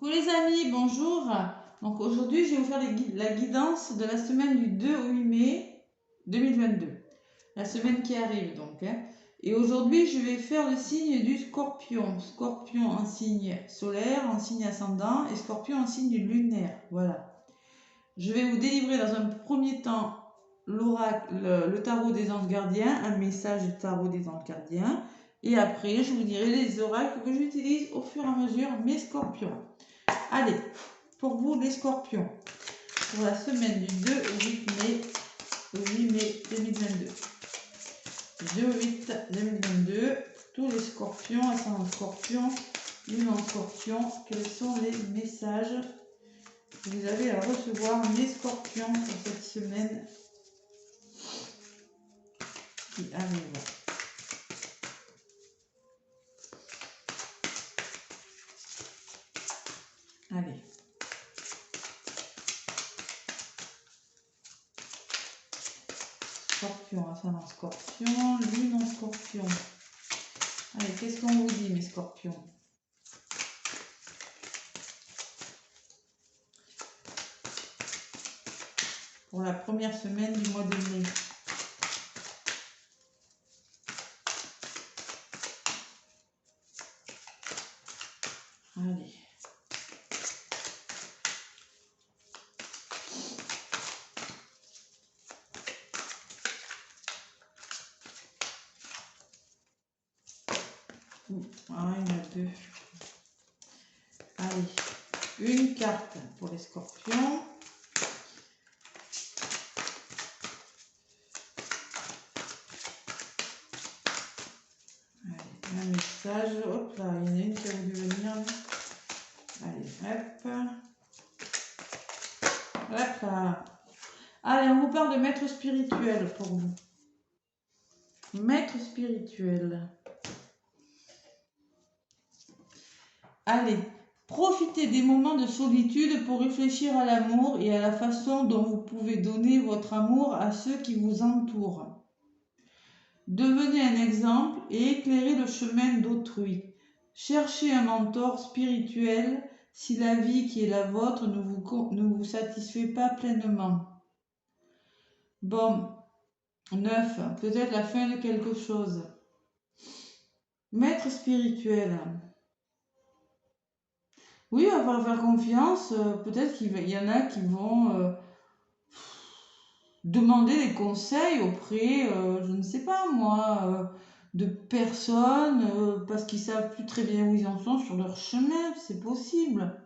Coucou les amis, bonjour. Donc aujourd'hui, je vais vous faire la guidance de la semaine du 2 au 8 mai 2022. La semaine qui arrive donc. Et aujourd'hui, je vais faire le signe du Scorpion. Scorpion en signe solaire, en signe ascendant et Scorpion en signe lunaire. Voilà. Je vais vous délivrer dans un premier temps l'oracle, le tarot des anges gardiens, un message du tarot des anges gardiens. Et après, je vous dirai les oracles que j'utilise au fur et à mesure, mes scorpions. Allez, pour vous les scorpions, pour la semaine du 2 au 8 mai 2022. 2 au 8 2022, tous les scorpions, ascendant scorpion, lune en scorpion, quels sont les messages que vous avez à recevoir, mes scorpions, pour cette semaine qui arrive. Allez. Scorpion, ascendant scorpion, lune en scorpion. Allez, qu'est-ce qu'on vous dit, mes scorpions? Pour la première semaine du mois de mai. Allez. Ah, il y en a deux. Allez, une carte pour les scorpions. Allez, un message. Hop là, il y en a une qui a voulu venir. Allez, hop. Hop là. Allez, on vous parle de maître spirituel pour vous. Maître spirituel. Allez, profitez des moments de solitude pour réfléchir à l'amour et à la façon dont vous pouvez donner votre amour à ceux qui vous entourent. Devenez un exemple et éclairez le chemin d'autrui. Cherchez un mentor spirituel si la vie qui est la vôtre ne vous satisfait pas pleinement. Bon, 9. Peut-être la fin de quelque chose. Maître spirituel. Oui, on va faire confiance. Peut-être qu'il y en a qui vont demander des conseils auprès, je ne sais pas moi, de personnes, parce qu'ils savent plus très bien où ils en sont sur leur chemin. C'est possible.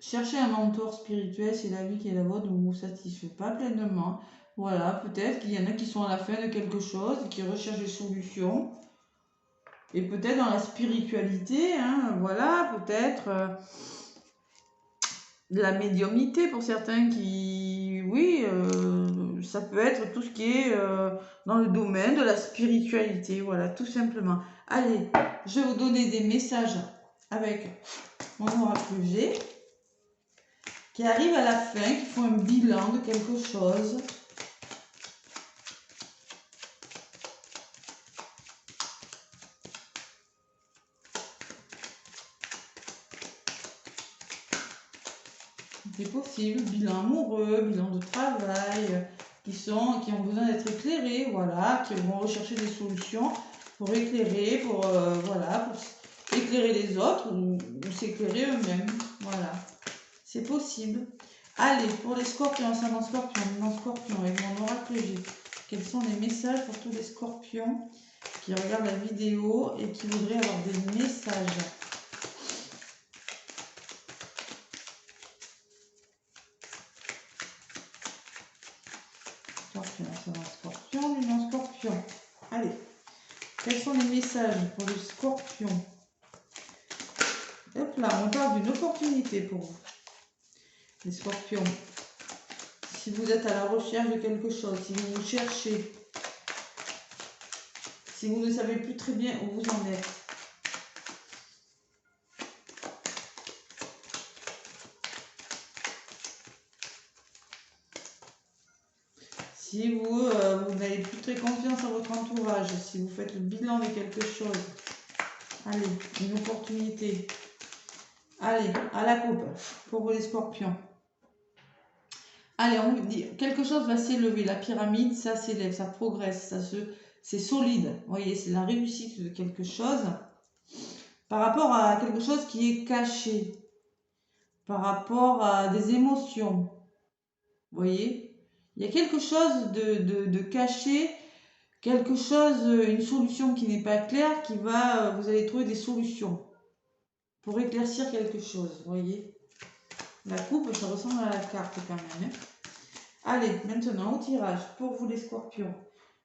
Cherchez un mentor spirituel si la vie qui est la vôtre ne vous satisfait pas pleinement. Voilà, peut-être qu'il y en a qui sont à la fin de quelque chose et qui recherchent des solutions. Et peut-être dans la spiritualité, hein, voilà, peut-être de la médiumnité pour certains qui, oui, ça peut être tout ce qui est dans le domaine de la spiritualité, voilà, tout simplement. Allez, je vais vous donner des messages avec mon oracle G qui arrivent à la fin, qui font un bilan de quelque chose. C'est possible, bilan amoureux, bilan de travail, qui ont besoin d'être éclairés, voilà, qui vont rechercher des solutions pour éclairer, voilà, pour éclairer les autres ou s'éclairer eux-mêmes, voilà, c'est possible. Allez, pour les scorpions, ascendant scorpion, non scorpion, avec mon oracle G, quels sont les messages pour tous les scorpions qui regardent la vidéo et qui voudraient avoir des messages? Scorpion, ascendant scorpion, lune en scorpion. Allez, quels sont les messages pour les scorpions? Hop là, on parle d'une opportunité pour vous. Les scorpions, si vous êtes à la recherche de quelque chose, si vous vous cherchez, si vous ne savez plus très bien où vous en êtes, si vous n'avez n'avez plus très confiance à votre entourage, si vous faites le bilan de quelque chose. Allez, une opportunité. Allez, à la coupe pour vous les scorpions. Allez, on vous dit, quelque chose va s'élever. La pyramide, ça s'élève, ça progresse, c'est solide. Vous voyez, c'est la réussite de quelque chose par rapport à quelque chose qui est caché, par rapport à des émotions. Vous voyez, il y a quelque chose de caché, quelque chose, une solution qui n'est pas claire, vous allez trouver des solutions pour éclaircir quelque chose. Vous voyez, la coupe, ça ressemble à la carte quand même. Allez, maintenant au tirage pour vous les scorpions.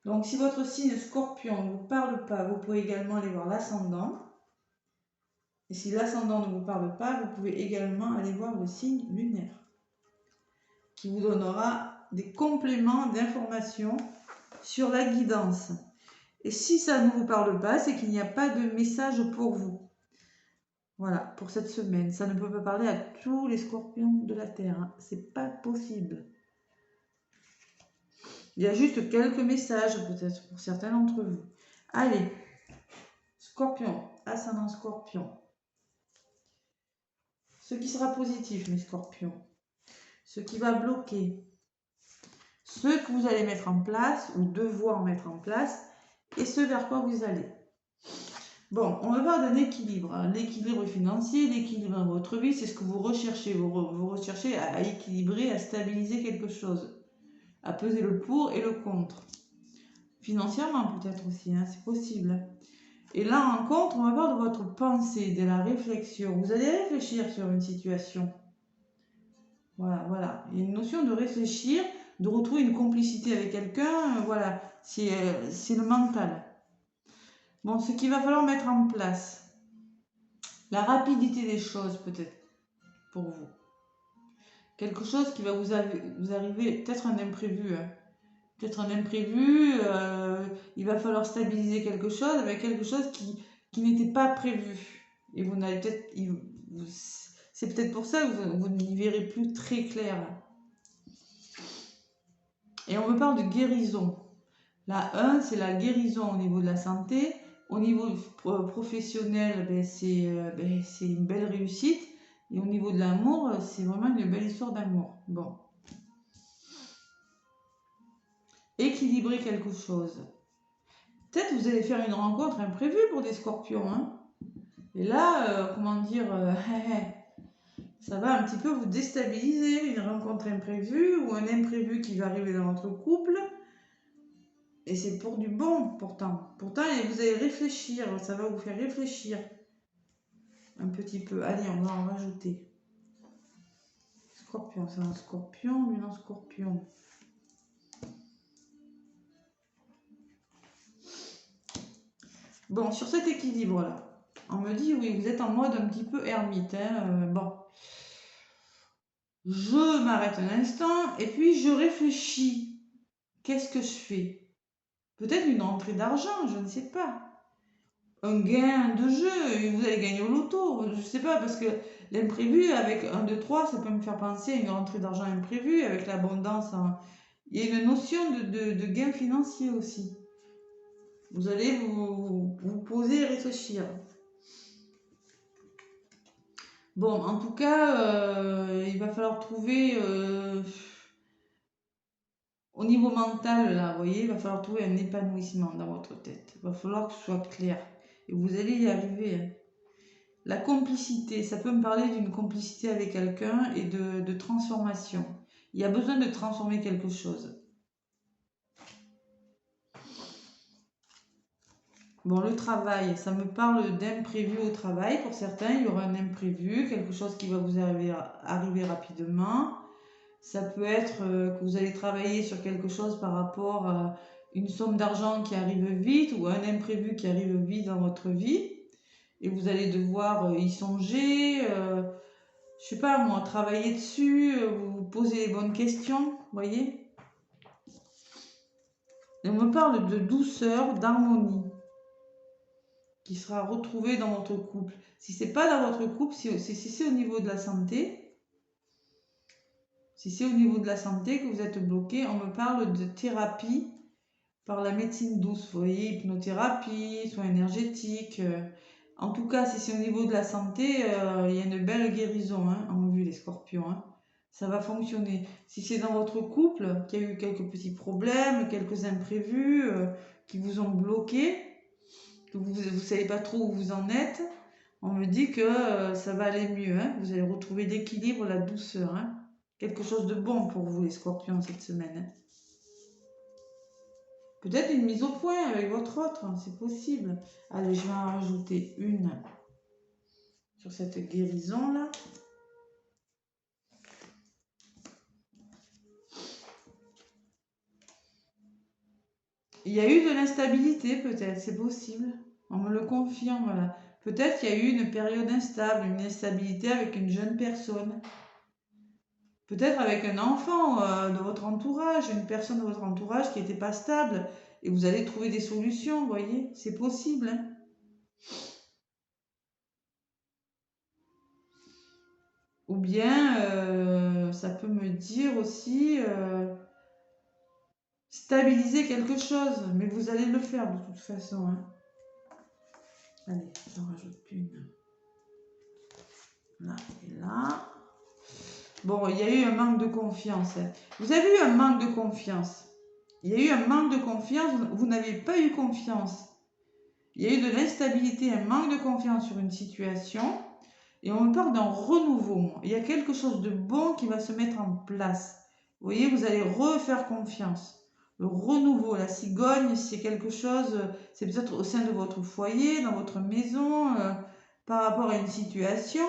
Donc si votre signe scorpion ne vous parle pas, vous pouvez également aller voir l'ascendant. Et si l'ascendant ne vous parle pas, vous pouvez également aller voir le signe lunaire, qui vous donnera des compléments d'informations sur la guidance. Et si ça ne vous parle pas, c'est qu'il n'y a pas de message pour vous. Voilà, pour cette semaine. Ça ne peut pas parler à tous les scorpions de la Terre. Hein. C'est pas possible. Il y a juste quelques messages, peut-être, pour certains d'entre vous. Allez, scorpion, ascendant scorpion. Ce qui sera positif, mes scorpions. Ce qui va bloquer. Ce que vous allez mettre en place, ou devoir mettre en place, et ce vers quoi vous allez. Bon, on va parler d'un équilibre. L'équilibre financier, l'équilibre dans votre vie, c'est ce que vous recherchez. Vous recherchez à équilibrer, à stabiliser quelque chose. À peser le pour et le contre. Financièrement peut-être aussi, hein, c'est possible. Et là en contre, on va voir de votre pensée, de la réflexion. Vous allez réfléchir sur une situation. Voilà. Il y a une notion de réfléchir, de retrouver une complicité avec quelqu'un. Voilà, c'est le mental. Bon, ce qu'il va falloir mettre en place. La rapidité des choses peut-être pour vous. Quelque chose qui va vous arriver, peut-être un imprévu. Hein. Peut-être un imprévu, il va falloir stabiliser quelque chose avec quelque chose qui n'était pas prévu. Et vous n'avez peut-être... C'est peut-être pour ça que vous n'y verrez plus très clair. Et on me parle de guérison. La 1, c'est la guérison au niveau de la santé. Au niveau professionnel, c'est une belle réussite. Et au niveau de l'amour, c'est vraiment une belle histoire d'amour. Bon. Équilibrer quelque chose. Peut-être vous allez faire une rencontre imprévue pour des scorpions. Hein. Et là, ça va un petit peu vous déstabiliser. Une rencontre imprévue ou un imprévu qui va arriver dans votre couple. Et c'est pour du bon, pourtant. Pourtant, vous allez réfléchir. Ça va vous faire réfléchir. Un petit peu. Allez, on va en rajouter. Scorpion, c'est un scorpion, lui non scorpion. Bon, sur cet équilibre-là, on me dit, oui, vous êtes en mode un petit peu ermite. Hein, bon. Je m'arrête un instant et puis je réfléchis. Qu'est-ce que je fais? Peut-être une rentrée d'argent, je ne sais pas. Un gain de jeu, et vous allez gagner au loto, je ne sais pas, parce que l'imprévu, avec 1, 2, 3, ça peut me faire penser à une rentrée d'argent imprévue, avec l'abondance. Hein. Il y a une notion de gain financier aussi. Vous allez vous poser et réfléchir. Bon, en tout cas, il va falloir trouver... au niveau mental, là, vous voyez, il va falloir trouver un épanouissement dans votre tête. Il va falloir que ce soit clair. Et vous allez y arriver. Hein. La complicité, ça peut me parler d'une complicité avec quelqu'un et de transformation. Il y a besoin de transformer quelque chose. Bon, le travail, ça me parle d'imprévu au travail. Pour certains, il y aura un imprévu, quelque chose qui va vous arriver rapidement. Ça peut être que vous allez travailler sur quelque chose par rapport à une somme d'argent qui arrive vite ou un imprévu qui arrive vite dans votre vie. Et vous allez devoir y songer, je sais pas moi, travailler dessus, vous poser les bonnes questions, vous voyez. Et on me parle de douceur, d'harmonie qui sera retrouvée dans votre couple. Si c'est pas dans votre couple, si c'est au niveau de la santé, si c'est au niveau de la santé que vous êtes bloqué, on me parle de thérapie par la médecine douce, vous voyez, hypnothérapie, soins énergétiques. En tout cas, si c'est au niveau de la santé, il y a une belle guérison hein, en vue les scorpions. Hein. Ça va fonctionner. Si c'est dans votre couple qu'il y a eu quelques petits problèmes, quelques imprévus qui vous ont bloqué, que vous ne savez pas trop où vous en êtes, on me dit que ça va aller mieux. Hein. Vous allez retrouver l'équilibre, la douceur. Hein. Quelque chose de bon pour vous les scorpions cette semaine. Hein. Peut-être une mise au point avec votre autre, hein, c'est possible. Allez, je vais en rajouter une sur cette guérison-là. Il y a eu de l'instabilité, peut-être, c'est possible. On me le confirme, là. Peut-être qu'il y a eu une période instable, une instabilité avec une jeune personne. Peut-être avec un enfant de votre entourage, une personne de votre entourage qui n'était pas stable. Et vous allez trouver des solutions, vous voyez. C'est possible, hein. Ou bien, ça peut me dire aussi stabiliser quelque chose. Mais vous allez le faire de toute façon, hein. Allez, j'en rajoute une. Là et là. Bon, il y a eu un manque de confiance. Hein. Vous avez eu un manque de confiance. Il y a eu un manque de confiance. Vous n'avez pas eu confiance. Il y a eu de l'instabilité, un manque de confiance sur une situation. Et on me parle d'un renouveau. Il y a quelque chose de bon qui va se mettre en place. Vous voyez, vous allez refaire confiance. Le renouveau, la cigogne, c'est quelque chose, c'est peut-être au sein de votre foyer, dans votre maison, par rapport à une situation.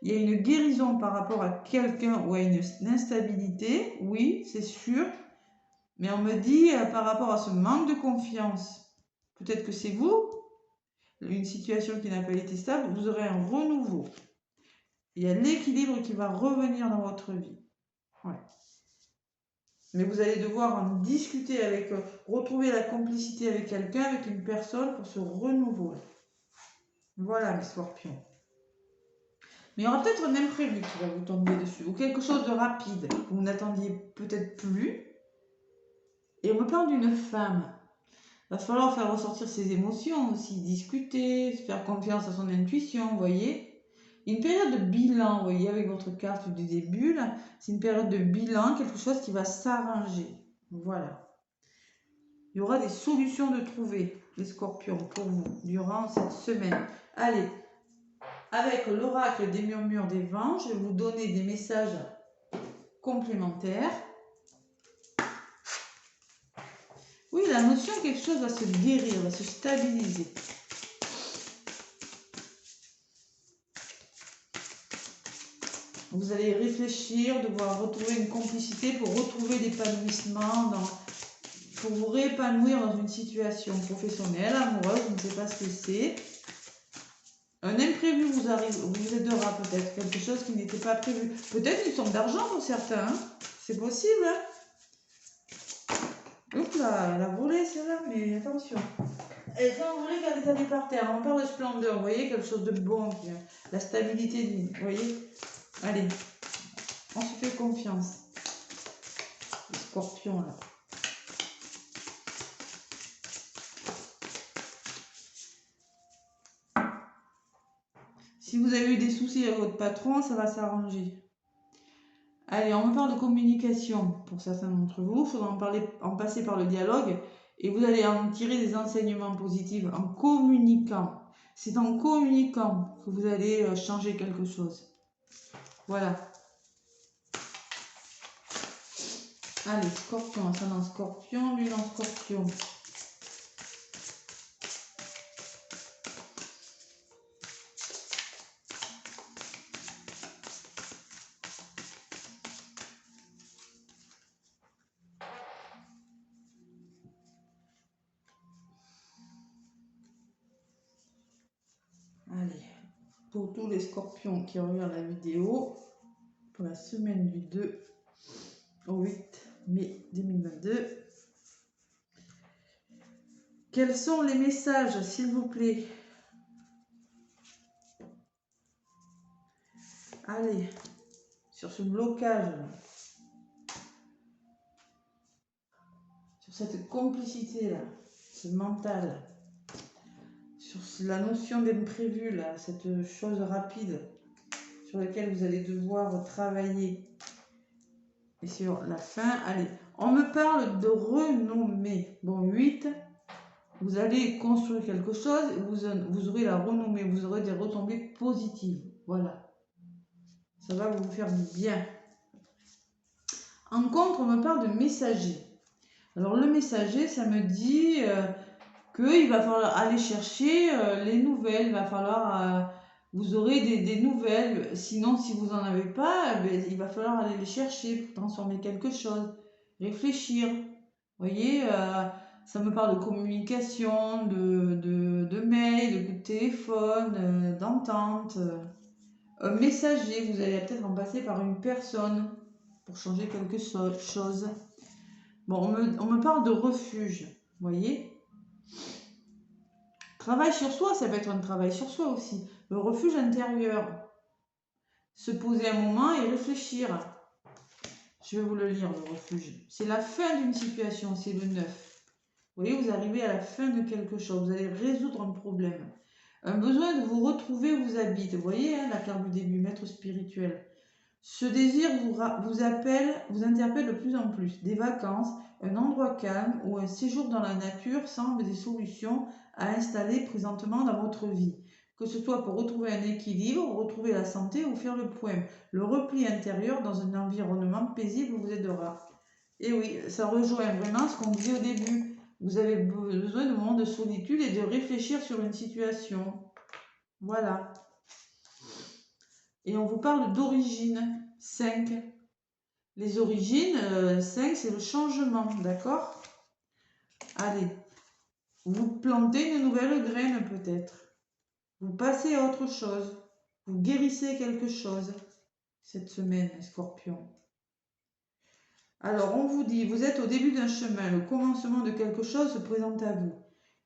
Il y a une guérison par rapport à quelqu'un ou à une instabilité, oui, c'est sûr. Mais on me dit par rapport à ce manque de confiance, peut-être que c'est vous, une situation qui n'a pas été stable, vous aurez un renouveau. Il y a l'équilibre qui va revenir dans votre vie. Ouais. Mais vous allez devoir en discuter avec, retrouver la complicité avec quelqu'un, avec une personne pour ce renouveau. Voilà, mes scorpions. Mais il y aura peut-être un imprévu qui va vous tomber dessus, ou quelque chose de rapide que vous n'attendiez peut-être plus. Et on me parle d'une femme. Il va falloir faire ressortir ses émotions aussi, discuter, faire confiance à son intuition, vous voyez. Une période de bilan, vous voyez, avec votre carte du début, là, c'est une période de bilan, quelque chose qui va s'arranger. Voilà. Il y aura des solutions de trouver, les scorpions, pour vous, durant cette semaine. Allez, avec l'oracle des murmures des vents, je vais vous donner des messages complémentaires. Oui, la notion que quelque chose va se guérir, va se stabiliser. Vous allez réfléchir, devoir retrouver une complicité pour retrouver l'épanouissement, pour vous réépanouir dans une situation professionnelle, amoureuse, je ne sais pas ce que c'est. Un imprévu vous aidera peut-être, quelque chose qui n'était pas prévu. Peut-être une somme d'argent pour certains, hein. C'est possible. Hein. Oups là, elle a volé celle-là, mais attention. Elle est envolée quand elle est allée par terre. On parle de splendeur, vous voyez, quelque chose de bon, la stabilité de vie, vous voyez. Allez, on se fait confiance. Les scorpions là. Si vous avez eu des soucis avec votre patron, ça va s'arranger. Allez, on me parle de communication pour certains d'entre vous. Il faudra en passer par le dialogue et vous allez en tirer des enseignements positifs en communiquant. C'est en communiquant que vous allez changer quelque chose. Voilà. Allez, scorpion, ascendant scorpion, lune en scorpion. Allez, pour tous les scorpions qui regardent la vidéo, pour la semaine du 2 au 8 mai 2022, quels sont les messages, s'il vous plaît? Allez, sur ce blocage, sur cette complicité-là, ce mental, sur la notion d'imprévu, là, cette chose rapide sur laquelle vous allez devoir travailler. Et sur la fin, allez, on me parle de renommée. Bon, 8, vous allez construire quelque chose et vous aurez la renommée, vous aurez des retombées positives. Voilà. Ça va vous faire du bien. En contre, on me parle de messager. Alors, le messager, ça me dit qu'il va falloir aller chercher les nouvelles. Il va falloir... vous aurez des nouvelles. Sinon, si vous n'en avez pas, il va falloir aller les chercher pour transformer quelque chose. Réfléchir. Vous voyez, ça me parle de communication, de mail, de coup de téléphone, d'entente. Un messager, vous allez peut-être en passer par une personne pour changer quelque chose. Bon, on me parle de refuge, vous voyez. Travail sur soi, ça peut être un travail sur soi aussi. Le refuge intérieur. Se poser un moment et réfléchir. Je vais vous le lire, le refuge. C'est la fin d'une situation, c'est le 9. Vous voyez, vous arrivez à la fin de quelque chose. Vous allez résoudre un problème. Un besoin de vous retrouver vous habite. Vous voyez, hein, la carte du début, maître spirituel. Ce désir vous appelle, vous interpelle de plus en plus. Des vacances, un endroit calme ou un séjour dans la nature semblent des solutions à installer présentement dans votre vie. Que ce soit pour retrouver un équilibre, retrouver la santé ou faire le point. Le repli intérieur dans un environnement paisible vous aidera. Et oui, ça rejoint vraiment ce qu'on disait au début. Vous avez besoin de moments de solitude et de réfléchir sur une situation. Voilà. Et on vous parle d'origine, 5. Les origines, 5, c'est le changement, d'accord? Allez, vous plantez une nouvelle graine peut-être. Vous passez à autre chose. Vous guérissez quelque chose cette semaine, Scorpion. Alors, on vous dit, vous êtes au début d'un chemin. Le commencement de quelque chose se présente à vous.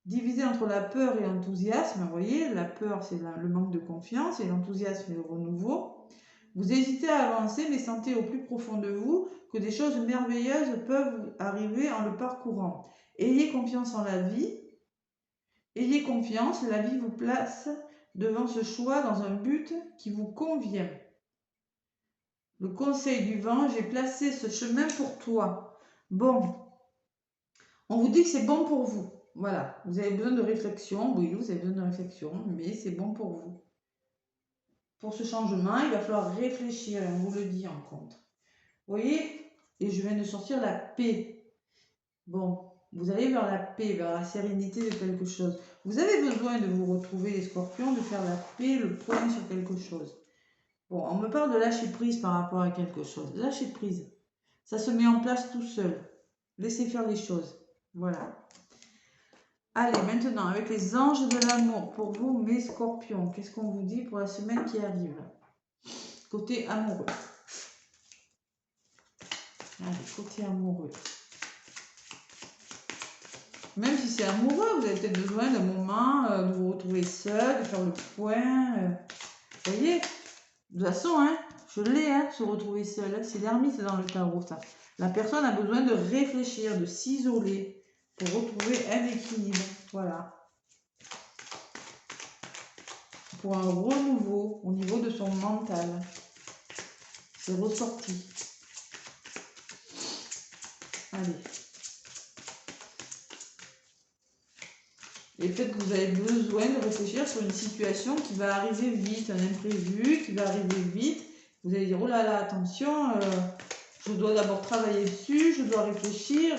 Divisé entre la peur et l'enthousiasme, vous voyez, la peur, c'est le manque de confiance et l'enthousiasme, c'est le renouveau. Vous hésitez à avancer, mais sentez au plus profond de vous que des choses merveilleuses peuvent arriver en le parcourant. Ayez confiance en la vie. Ayez confiance, la vie vous place devant ce choix dans un but qui vous convient. Le conseil du vent, j'ai placé ce chemin pour toi. Bon, on vous dit que c'est bon pour vous. Voilà, vous avez besoin de réflexion. Oui, vous avez besoin de réflexion, mais c'est bon pour vous. Pour ce changement, il va falloir réfléchir, on vous le dit en contre. Vous voyez, et je viens de sortir la paix. Bon, vous allez vers la paix, vers la sérénité de quelque chose. Vous avez besoin de vous retrouver, les scorpions, de faire la paix, le point sur quelque chose. Bon, on me parle de lâcher prise par rapport à quelque chose. Lâcher prise, ça se met en place tout seul. Laissez faire les choses. Voilà. Allez, maintenant, avec les anges de l'amour, pour vous, mes scorpions, qu'est-ce qu'on vous dit pour la semaine qui arrive? Côté amoureux. Allez, côté amoureux. Même si c'est amoureux, vous avez peut-être besoin d'un moment de vous retrouver seul, de faire le point. Vous voyez, de toute façon, hein, je l'ai, hein, se retrouver seul. C'est l'ermite dans le tarot, ça. La personne a besoin de réfléchir, de s'isoler pour retrouver un équilibre. Voilà. Pour un renouveau au niveau de son mental. C'est ressorti. Allez. Et peut-être que vous avez besoin de réfléchir sur une situation qui va arriver vite, un imprévu qui va arriver vite. Vous allez dire, oh là là, attention, je dois d'abord travailler dessus, je dois réfléchir.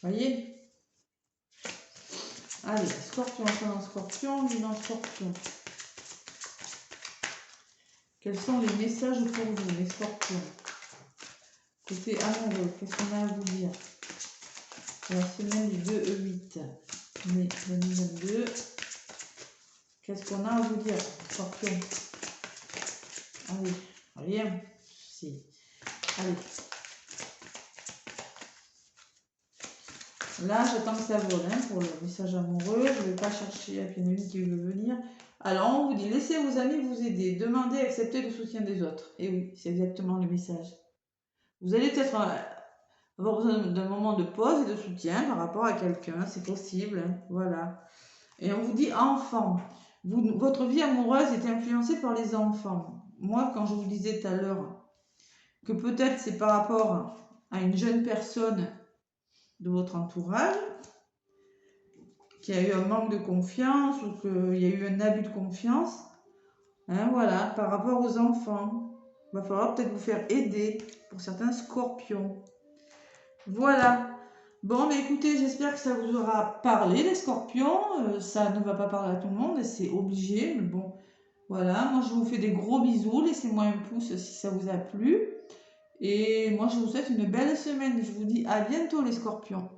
Voyez? Allez, scorpion, ascendant scorpion, luminant scorpion. Quels sont les messages pour vous, les scorpions? Côté amoureux, qu'est-ce qu'on a à vous dire? La semaine du 2-8. mai 2022. Qu'est-ce qu'on a à vous dire, scorpion? Allez, rien. Si. Allez. Là, j'attends que ça vole pour le message amoureux. Je ne vais pas chercher à une qui veut venir. Alors, on vous dit, laissez vos amis vous aider. Demandez, acceptez le soutien des autres. Et oui, c'est exactement le message. Vous allez peut-être avoir besoin d'un moment de pause et de soutien par rapport à quelqu'un, c'est possible, hein, voilà. Et on vous dit enfant. Votre vie amoureuse est influencée par les enfants. Moi, quand je vous disais tout à l'heure que peut-être c'est par rapport à une jeune personne de votre entourage qui a eu un manque de confiance ou qu'il y a eu un abus de confiance, hein, voilà, par rapport aux enfants. Il va falloir peut-être vous faire aider pour certains scorpions. Voilà. Bon, mais écoutez, j'espère que ça vous aura parlé, les scorpions. Ça ne va pas parler à tout le monde et c'est obligé, mais bon, voilà. Moi, je vous fais des gros bisous. Laissez-moi un pouce si ça vous a plu. Et moi, je vous souhaite une belle semaine. Je vous dis à bientôt, les scorpions.